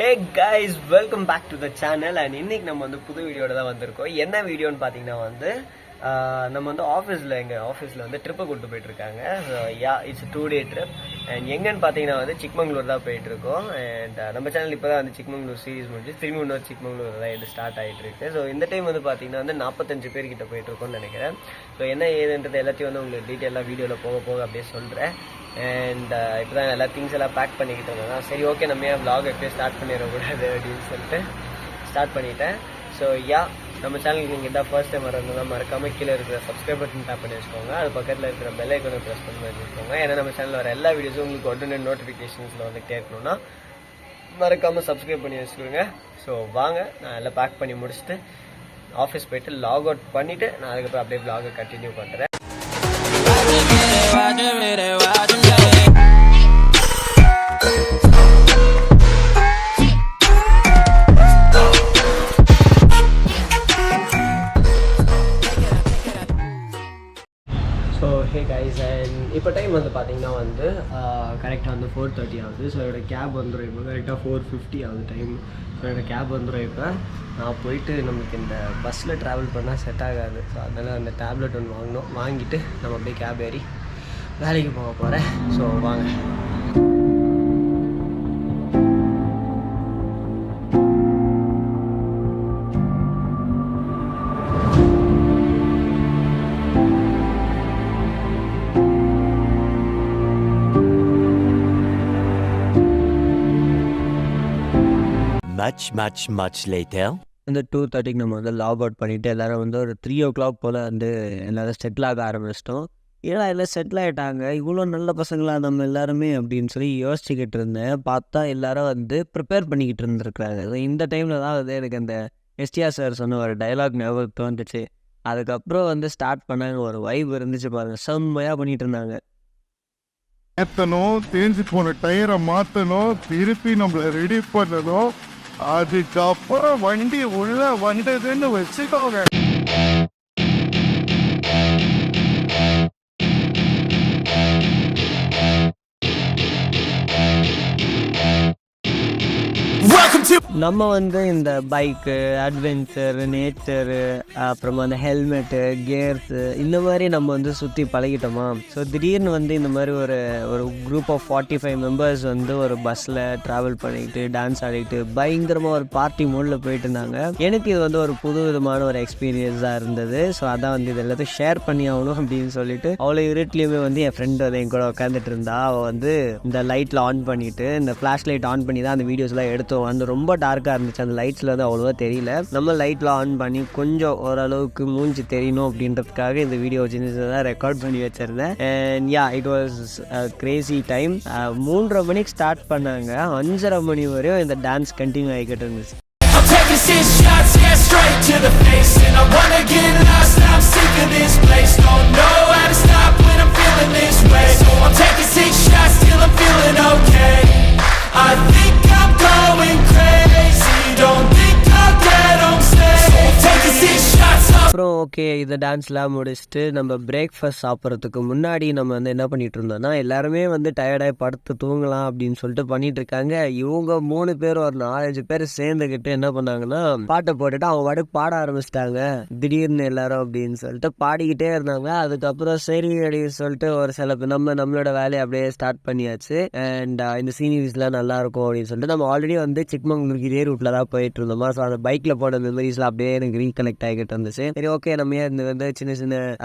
Hey guys, welcome back to the channel. And இன்னைக்கு நம்ம வந்து புது வீடியோட தான் வந்திருக்கோம். என்ன வீடியோன்னு பார்த்தீங்கன்னா வந்து நம்ம வந்து எங்கள் ஆஃபீஸில் வந்து ட்ரிப்பை கூப்பிட்டு போயிட்டுருக்காங்க. So it's 2 day trip. And எங்கன்னு பார்த்தீங்கன்னா வந்து சிக்மங்களூர் தான் போயிட்டுருக்கோம். அண்ட் நம்ம சேனல் இப்போ தான் வந்து சிக்மங்களூர் சீரிஸ் முடிஞ்சு திரும்பி இன்னொரு சிக்மங்களூர் தான் இது ஸ்டார்ட் ஆகிட்டு இருக்கு. ஸோ இந்த டைம் வந்து பார்த்தீங்கன்னா வந்து 45 பேர்கிட்ட போயிட்டுருக்கோம்னு நினைக்கிறேன். ஸோ என்ன ஏதுன்றது எல்லாத்தையும் வந்து உங்களுக்கு டீட்டெயிலாக வீடியோவில் போக போக அப்படியே சொல்கிறேன். அண்ட் இப்போ தான் எல்லா திங்ஸ் எல்லாம் பேக் பண்ணிக்கிட்டு இருந்தேன். சரி, ஓகே, நம்ம ஏன் vlog எப்படியே ஸ்டார்ட் பண்ணிடக்கூடாது அப்படின்னு சொல்லிட்டு ஸ்டார்ட் பண்ணிட்டேன். ஸோ நம்ம சேனலுக்கு நீங்கள் இதான் ஃபர்ஸ்ட் டைம் வரதுனா மறக்காமல் கீழே இருக்கிற சப்ஸ்கிரைப் பட்டன் டேப் பண்ணி வச்சுக்கோங்க. அது பக்கத்தில் இருக்கிற பெல் ஐக்கானை ப்ரெஸ் பண்ணி வச்சுக்கோங்க. ஏன்னா நம்ம சேனலில் வர எல்லா வீடியோஸும் உங்களுக்கு உடனே நோட்டிஃபிகேஷன்ஸில் வந்துகிட்டே இருக்கணும்னா மறக்காமல் சப்ஸ்கிரைப் பண்ணி வச்சுக்கோங்க. ஸோ வாங்க, நான் எல்லாம் பேக் பண்ணி முடிச்சுட்டு ஆஃபீஸ் போயிட்டு லாக் அவுட் பண்ணிவிட்டு நான் அதுக்கப்புறம் அப்படியே vlog கண்டினியூ பண்ணுறேன். ஸோ ஹே கைஸ், அண்ட் இப்போ டைம் வந்து பார்த்தீங்கன்னா வந்து கரெக்டாக வந்து 4:30 ஆகுது. ஸோ என்னோடய கேப் வந்துடும். இப்போ கரெக்டாக 4:50 ஆகுது டைம். ஸோ என்னோடய கேப் வந்துடும். இப்போ நான் போயிட்டு நமக்கு இந்த பஸ்ஸில் ட்ராவல் பண்ணால் செட் ஆகாது. ஸோ அதனால் அந்த டேப்லெட் ஒன்று வாங்கிட்டு நம்ம அப்படியே கேப் ஏறி வேலைக்கு போக போகிறேன். ஸோ வாங்க. much later. அந்த 2:30 நம்ம வந்து லாக் அவுட் பண்ணிவிட்டு எல்லோரும் வந்து ஒரு 3 o'clock போல் வந்து எல்லோரும் செட்டில் ஆக ஆரம்பிச்சிட்டோம். ஏன்னா எல்லாம் செட்டில் ஆகிட்டாங்க, இவ்வளோ நல்ல பசங்களாக நம்ம எல்லாருமே அப்படின்னு சொல்லி யோசிச்சுக்கிட்டு இருந்தேன். பார்த்தா எல்லோரும் வந்து ப்ரிப்பேர் பண்ணிக்கிட்டு இருந்துருக்குறாங்க. இந்த டைமில் தான் வந்து எனக்கு அந்த எஸ்டிஆர் சார் சொன்ன ஒரு டைலாக் ஞாபகம் தோன்றுச்சு. அதுக்கப்புறம் வந்து ஸ்டார்ட் பண்ணாங்க. ஒரு வைப் இருந்துச்சு பாருங்கள், செம்மையாக பண்ணிகிட்டு இருந்தாங்க. மாற்றணும், தேஞ்சு போன டயரை மாற்றணும், திருப்பி நம்மளை ரெடி பண்ணணும். அதுக்கப்புறம் வண்டி உள்ள வந்ததுன்னு வச்சுக்கோங்க. நம்ம வந்து இந்த பைக்கு, அட்வென்ச்சரு, நேச்சரு, அப்புறமா அந்த ஹெல்மெட்டு, கியர்ஸு இந்த மாதிரி நம்ம வந்து சுற்றி பழகிட்டோமா. ஸோ திடீர்னு வந்து இந்த மாதிரி ஒரு குரூப் ஆஃப் 45 மெம்பர்ஸ் வந்து ஒரு பஸ்ஸில் ட்ராவல் பண்ணிக்கிட்டு டான்ஸ் ஆடிக்கிட்டு பயங்கரமாக ஒரு பார்ட்டி மோடில் போயிட்டு இருந்தாங்க. எனக்கு இது வந்து ஒரு புது விதமான ஒரு எக்ஸ்பீரியன்ஸாக இருந்தது. ஸோ அதான் வந்து இது எல்லாத்தையும் ஷேர் பண்ணி ஆகணும் அப்படின்னு சொல்லிட்டு அவ்வளோ இருட்லேயுமே வந்து என் ஃப்ரெண்டு வந்து என் கூட உட்காந்துட்டு இருந்தா. அவள் வந்து இந்த லைட்டில் ஆன் பண்ணிவிட்டு இந்த ஃப்ளாஷ் லைட் ஆன் பண்ணி தான் அந்த வீடியோஸ்லாம் எடுத்தோம். அந்த ரொம்ப டார்க்காக இருந்துச்சு, அந்த லைட்ஸில் வந்து அவ்வளோவா தெரியல. நம்ம லைட்டில் ஆன் பண்ணி கொஞ்சம் ஓரளவுக்கு மூஞ்சி தெரியணும் அப்படின்றதுக்காக இந்த வீடியோ சின்னதாக ரெக்கார்ட் பண்ணி வச்சுருந்தேன். And it was Crazy time. 3:30 மணிக்கு ஸ்டார்ட் பண்ணாங்க, 5:30 மணி வரையும் இந்த டான்ஸ் கண்டினியூ ஆகிக்கிட்டு இருந்துச்சு. I think I'm going crazy, don't think I'll get home safe, taking 6 shots up. அப்புறம் ஓகே, இந்த டான்ஸ்லாம் முடிச்சுட்டு நம்ம பிரேக்ஃபாஸ்ட் சாப்பிட்றதுக்கு முன்னாடி நம்ம வந்து என்ன பண்ணிட்டு இருந்தோம்னா, எல்லாருமே வந்து டயர்டாகி படுத்து தூங்கலாம் அப்படின்னு சொல்லிட்டு பண்ணிட்டு இருக்காங்க. இவங்க 3 பேர் ஒரு 4-5 பேர் சேர்ந்துக்கிட்டு என்ன பண்ணாங்கன்னா, பாட்டை போட்டுட்டு அவங்க பாட்டுக்கு பாட ஆரம்பிச்சிட்டாங்க திடீர்னு எல்லாரும் அப்படின்னு சொல்லிட்டு பாடிக்கிட்டே இருந்தாங்க. அதுக்கப்புறம் சரி அப்படின்னு சொல்லிட்டு ஒரு சில நம்மளோட வேலையை அப்படியே ஸ்டார்ட் பண்ணியாச்சு. அண்ட் இந்த சீனரிஸ்லாம் நல்லா இருக்கும் அப்படின்னு சொல்லிட்டு நம்ம ஆல்ரெடி வந்து சிக்மங்களூருக்கு இதே ரூட்டில் தான் போயிட்டு இருந்தோமா. ஸோ அந்த பைக்கில் போன மெமரிஸ்லாம் அப்படியே எனக்கு ரீகலெக்ட் ஆகிட்டு இருந்துச்சு. சரி, ஓகே, நம்ம இந்த வந்து சின்ன சின்ன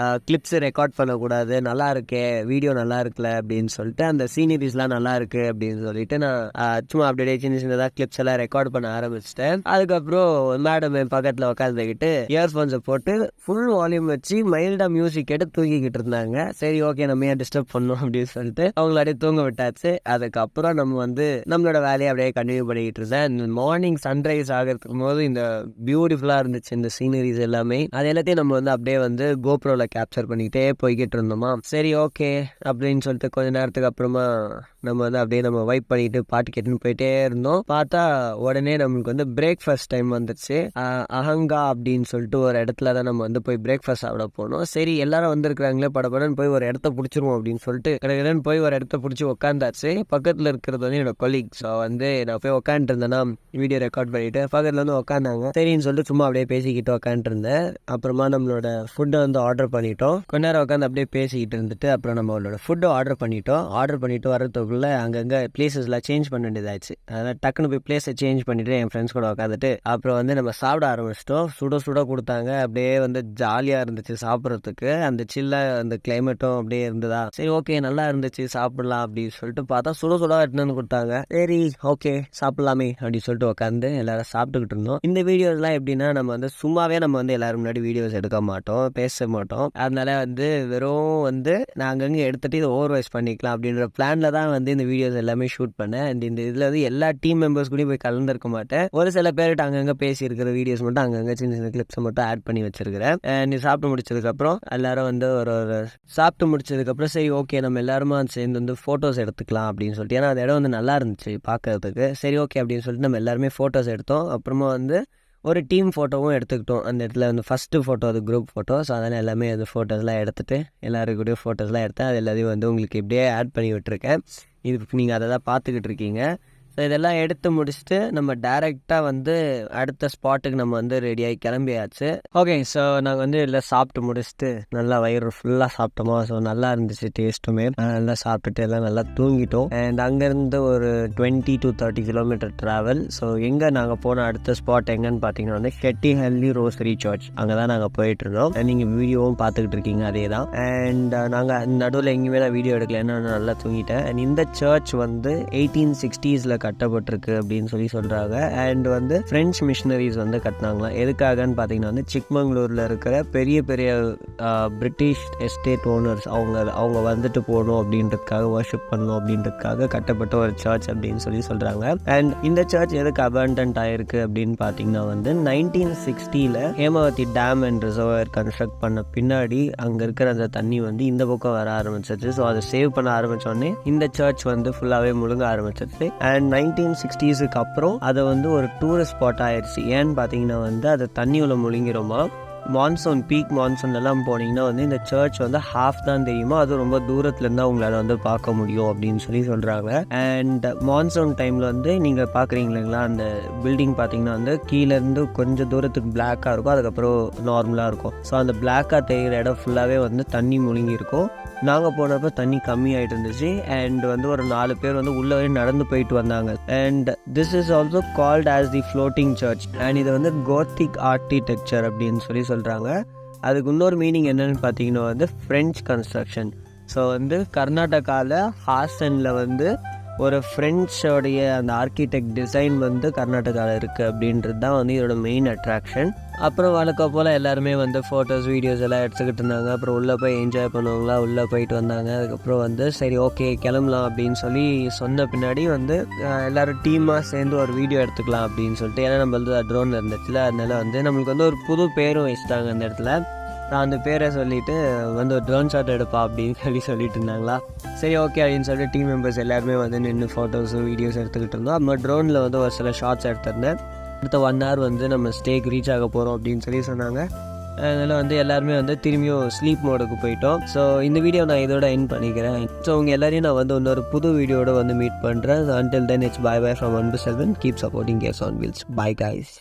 கிளிப்ஸ் ரெக்கார்ட் பண்ணக்கூடாது, நல்லா இருக்கே வீடியோ நல்லா இருக்குல்ல அப்படின்னு சொல்லிட்டு அந்த சீனரிஸ்லாம் நல்லா இருக்கு அப்படின்னு சொல்லிட்டு நான் சும்மா அப்படியே சின்ன சின்னதாக கிளிப்ஸ் எல்லாம் ரெக்கார்ட் பண்ண ஆரம்பிச்சிட்டேன். அதுக்கப்புறம் மேடம் என் பக்கத்தில் உட்காந்துக்கிட்டு இயர்ஃபோன்ஸை போட்டு ஃபுல் வால்யூம் வச்சு மைல்டாக மியூசிக் கேட்டு தூங்கிக்கிட்டு இருந்தாங்க. சரி, ஓகே, நம்ம ஏன் டிஸ்டர்ப் பண்ணோம் அப்படின்னு சொல்லிட்டு அவங்கள அப்படியே தூங்க விட்டாச்சு. அதுக்கப்புறம் நம்ம வந்து நம்மளோட வேலையை அப்படியே கண்டினியூ பண்ணிக்கிட்டு இருந்தேன். மார்னிங் சன்ரைஸ் ஆகிறதுக்கு போது இந்த பியூட்டிஃபுல்லாக இருந்துச்சு இந்த சீனரிஸ் எல்லாமே. அது எல்லாத்தையும் நம்ம வந்து அப்படியே வந்து கோப்ரோவில் கேப்சர் பண்ணிக்கிட்டே போய்கிட்டு இருந்தோமா. சரி, ஓகே அப்படின்னு சொல்லிட்டு கொஞ்ச நேரத்துக்கு அப்புறமா நம்ம வந்து அப்படியே நம்ம வைப் பண்ணிட்டு பாட்டு கேட்டுன்னு போயிட்டே இருந்தோம். பார்த்தா உடனே நம்மளுக்கு வந்து பிரேக்ஃபாஸ்ட் டைம் வந்துருச்சு. அஹங்கா அப்படின்னு சொல்லிட்டு ஒரு இடத்துல தான் நம்ம வந்து போய் பிரேக்ஃபாஸ்ட் சாப்பிட போனோம். சரி எல்லாரும் வந்திருக்கிறாங்களே, படப்படன்னு போய் ஒரு இடத்த பிடிச்சிருவோம் அப்படின்னு சொல்லிட்டு கடற்கடன் போய் ஒரு இடத்த பிடிச்சி உட்காந்தாச்சு. பக்கத்தில் இருக்கிறது வந்து என்னோட கொலீக். ஸோ வந்து நான் போய் உட்காந்துட்டு இருந்தேன்னா வீடியோ ரெக்கார்ட் பண்ணிட்டு பக்கத்தில் வந்து உட்காந்தாங்க. சரின்னு சொல்லிட்டு சும்மா அப்படியே பேசிக்கிட்டு உட்காந்துட்டு இருந்தேன். அப்புறமா நம்மளோட ஃபுட்டை வந்து ஆர்டர் பண்ணிட்டோம். கொஞ்ச நேரம் உட்காந்து அப்படியே பேசிக்கிட்டு இருந்துட்டு அப்புறம் நம்மளோட ஃபுட்டை ஆர்டர் பண்ணிட்டு வரதுக்குள்ளே அங்கங்கே பிளேசஸ்லாம் சேஞ்ச் பண்ண வேண்டியதாச்சு. அதனால் டக்குன்னு போய் பிளேஸை சேஞ்ச் பண்ணிவிட்டு என் ஃப்ரெண்ட்ஸ் கூட உட்காந்துட்டு அப்புறம் வந்து நம்ம சாப்பிட ஆரம்பிச்சிட்டோம். சுட கொடுத்தாங்க. அப்படியே வந்து ஜாலியாக இருந்துச்சு சாப்பிட்றதுக்கு. அந்த சில்லாக அந்த கிளைமேட்டும் அப்படியே இருந்ததா, சரி ஓகே நல்லா இருந்துச்சு சாப்பிடலாம் அப்படின்னு சொல்லிட்டு பார்த்தா சுட எடுத்துன்னு கொடுத்தாங்க. சரி ஓகே சாப்பிட்லாமே அப்படின்னு சொல்லிட்டு உட்காந்து எல்லாரும் சாப்பிட்டுக்கிட்டு இருந்தோம். இந்த வீடியோஸ்லாம் எப்படின்னா நம்ம வந்து சும்மாவே நம்ம வந்து எல்லாரும் முன்னாடி வீடியோஸ் எடுக்க மாட்டோம், பேச மாட்டோம். அதனால வந்து வெறும் வந்து நான் அங்கங்கே எடுத்துகிட்டு இதை ஓவர்வைஸ் பண்ணிக்கலாம் அப்படின்ற பிளானில் தான் வந்து இந்த வீடியோஸ் எல்லாமே ஷூட் பண்ணேன். அண்ட் இந்த இதில் வந்து எல்லா டீம் மெம்பர்ஸ் கூடயும் போய் கலந்துருக்க மாட்டேன். ஒரு சில பேர்கிட்ட அங்கங்கே பேசியிருக்கிற வீடியோஸ் மட்டும் அங்கங்கே சின்ன கிளிப்ஸை மட்டும் ஆட் பண்ணி வச்சிருக்கிறேன். நீ சாப்பிட்டு முடிச்சதுக்கப்புறம் எல்லாரும் வந்து ஒரு சாப்பிட்டு முடிச்சதுக்கப்புறம் சரி ஓகே நம்ம எல்லாருமா சேர்ந்து வந்து ஃபோட்டோஸ் எடுத்துக்கலாம் அப்படின்னு சொல்லிட்டு, ஏன்னா அந்த இடம் வந்து நல்லா இருந்துச்சு பார்க்கறதுக்கு. சரி ஓகே அப்படின்னு சொல்லிட்டு நம்ம எல்லாருமே ஃபோட்டோஸ் எடுத்தோம். அப்புறமா வந்து ஒரு டீம் ஃபோட்டோவும் எடுத்துக்கிட்டோம். அந்த இடத்துல வந்து ஃபஸ்ட்டு ஃபோட்டோ அது குரூப் ஃபோட்டோ. ஸோ அதனால் எல்லாமே அது ஃபோட்டோஸ்லாம் எடுத்துகிட்டு எல்லாருக்கூடயும் ஃபோட்டோஸ்லாம் எடுத்தேன். அது எல்லாத்தையும் வந்து உங்களுக்கு இப்படியே ஆட் பண்ணி விட்டுருக்கேன். இதுக்கு நீங்கள் அதை தான் பார்த்துக்கிட்டு இருக்கீங்க. ஸோ இதெல்லாம் எடுத்து முடிச்சுட்டு நம்ம டேரெக்டாக வந்து அடுத்த ஸ்பாட்டுக்கு நம்ம வந்து ரெடியாகி கிளம்பியாச்சு. ஓகே ஸோ நாங்கள் வந்து எல்லாம் சாப்பிட்டு முடிச்சுட்டு நல்லா வயிறு ஃபுல்லாக சாப்பிட்டோமா. ஸோ நல்லா இருந்துச்சு டேஸ்ட்டுமே. நல்லா சாப்பிட்டுட்டு எல்லாம் நல்லா தூங்கிட்டோம். அண்ட் அங்கேருந்து ஒரு 20 to 30 கிலோமீட்டர் ட்ராவல். ஸோ எங்கே நாங்கள் போன அடுத்த ஸ்பாட் எங்கன்னு பார்த்தீங்கன்னா வந்து கெட்டிஹல்லி ரோசரி சர்ச். அங்கே தான் நாங்கள் போயிட்டு இருந்தோம். நீங்கள் வீடியோவும் பார்த்துக்கிட்டு இருக்கீங்க அதே தான். அண்ட் நாங்கள் நடுவில் எங்கேயுமே நான் வீடியோ எடுக்கல, ஏன்னா நான் நல்லா தூங்கிட்டேன். அண்ட் இந்த சர்ச் வந்து 1860s கட்டப்பட்டிருக்கு அப்படின்னு சொல்கிறாங்க. அண்ட் வந்து பிரெஞ்சு மிஷினரிஸ் வந்து கட்டினாங்களாம். எதுக்காகன்னு பார்த்தீங்கன்னா வந்து சிக்மங்களூரில் இருக்கிற பெரிய பிரிட்டிஷ் எஸ்டேட் ஓனர்ஸ் அவங்க வந்துட்டு போகணும் அப்படின்றதுக்காக, வர்ஷிப் பண்ணணும் அப்படின்றதுக்காக கட்டப்பட்ட ஒரு சர்ச் அப்படின்னு சொல்கிறாங்க. அண்ட் இந்த சர்ச் எதுக்கு அபண்டன்ட் ஆயிருக்கு அப்படின்னு பார்த்தீங்கன்னா வந்து 1960 Hemavathi dam and reservoir construct பண்ண பின்னாடி அங்கே இருக்கிற அந்த தண்ணி வந்து இந்த பக்கம் வர ஆரம்பிச்சிச்சு. ஸோ அதை சேவ் பண்ண ஆரம்பித்தோடனே இந்த சர்ச் வந்து ஃபுல்லாகவே முழுங்க ஆரம்பிச்சிச்சு. அண்ட் 1960s அப்புறம் அதை வந்து ஒரு டூரிஸ்ட் ஸ்பாட் ஆயிடுச்சு. ஏன்னு பார்த்தீங்கன்னா வந்து அது தண்ணி உள்ள முழுங்கிருமா. மான்சூன் பீக் மான்சூன்லாம் போனீங்கன்னா வந்து இந்த சர்ச் வந்து ஹாஃப் தான் தெரியுமா, அது ரொம்ப தூரத்துலேருந்து உங்களால் வந்து பார்க்க முடியும் அப்படின்னு சொல்கிறாங்க. அண்ட் மான்சூன் டைமில் வந்து நீங்கள் பார்க்குறீங்க இல்லைங்களா, அந்த பில்டிங் பார்த்தீங்கன்னா வந்து கீழேருந்து கொஞ்சம் தூரத்துக்கு பிளாக்காக இருக்கும், அதுக்கப்புறம் நார்மலாக இருக்கும். ஸோ அந்த பிளாக்காக தெரிகிற இடம் ஃபுல்லாகவே வந்து தண்ணி முழுங்கியிருக்கும். நாங்கள் போனப்போ தண்ணி கம்மி ஆகிட்டு இருந்துச்சு. அண்ட் வந்து ஒரு 4 பேர் வந்து உள்ளே நடந்து போயிட்டு வந்தாங்க. And this is also called as the floating church. And இது வந்து கோத்திக் ஆர்கிடெக்சர் அப்படின்னு சொல்கிறாங்க. அதுக்கு இன்னொரு மீனிங் என்னன்னு பார்த்தீங்கன்னா வந்து ஃப்ரெஞ்ச் கன்ஸ்ட்ரக்ஷன். ஸோ வந்து கர்நாடகாவில் ஹாசனில் வந்து ஒரு ஃப்ரெஞ்சோடைய அந்த ஆர்கிடெக்ட் டிசைன் வந்து கர்நாடகாவில் இருக்குது அப்படின்றது தான் வந்து இதோட மெயின் அட்ராக்ஷன். அப்புறம் வழக்கம் போல் எல்லாருமே வந்து ஃபோட்டோஸ் வீடியோஸ் எல்லாம் எடுத்துக்கிட்டு இருந்தாங்க. அப்புறம் உள்ளே போய் என்ஜாய் பண்ணுவாங்களா உள்ளே போயிட்டு வந்தாங்க. அதுக்கப்புறம் வந்து சரி ஓகே கிளம்பலாம் அப்படின்னு சொன்ன பின்னாடி வந்து எல்லோரும் டீமாக சேர்ந்து ஒரு வீடியோ எடுத்துக்கலாம் அப்படின்னு சொல்லிட்டு, ஏன்னா நம்மளது ட்ரோன் இருந்துச்சுல, அதனால வந்து நம்மளுக்கு வந்து ஒரு புது பேரும் வச்சுட்டாங்க அந்த இடத்துல. நான் அந்த பேரை சொல்லிவிட்டு வந்து ஒரு ட்ரோன் ஷாட் எடுப்பா அப்படின்னு சொல்லிட்டு இருந்தாங்களா. சரி ஓகே அப்படின்னு சொல்லிட்டு டீம் மெம்பர்ஸ் எல்லாருமே வந்து நின்று ஃபோட்டோஸும் வீடியோஸ் எடுத்துக்கிட்டு இருந்தோம். அப்புறம் ட்ரோனில் வந்து ஒரு சில ஷார்ட்ஸ் எடுத்திருந்தேன். அடுத்த 1 hour வந்து நம்ம ஸ்டேக்கு ரீச் ஆக போகிறோம் அப்படின்னு சொன்னாங்க. அதனால் வந்து எல்லாருமே வந்து திரும்பியும் ஸ்லீப் மோடுக்கு போயிட்டோம். ஸோ இந்த வீடியோ நான் இதோட எண்ட் பண்ணிக்கிறேன். ஸோ உங்கள் எல்லாரையும் நான் வந்து இன்னொரு புது வீடியோட வந்து மீட் பண்ணுறேன். Until then it's bye from Anbu Selvan. Keep supporting Gears on Wheels. Bye guys.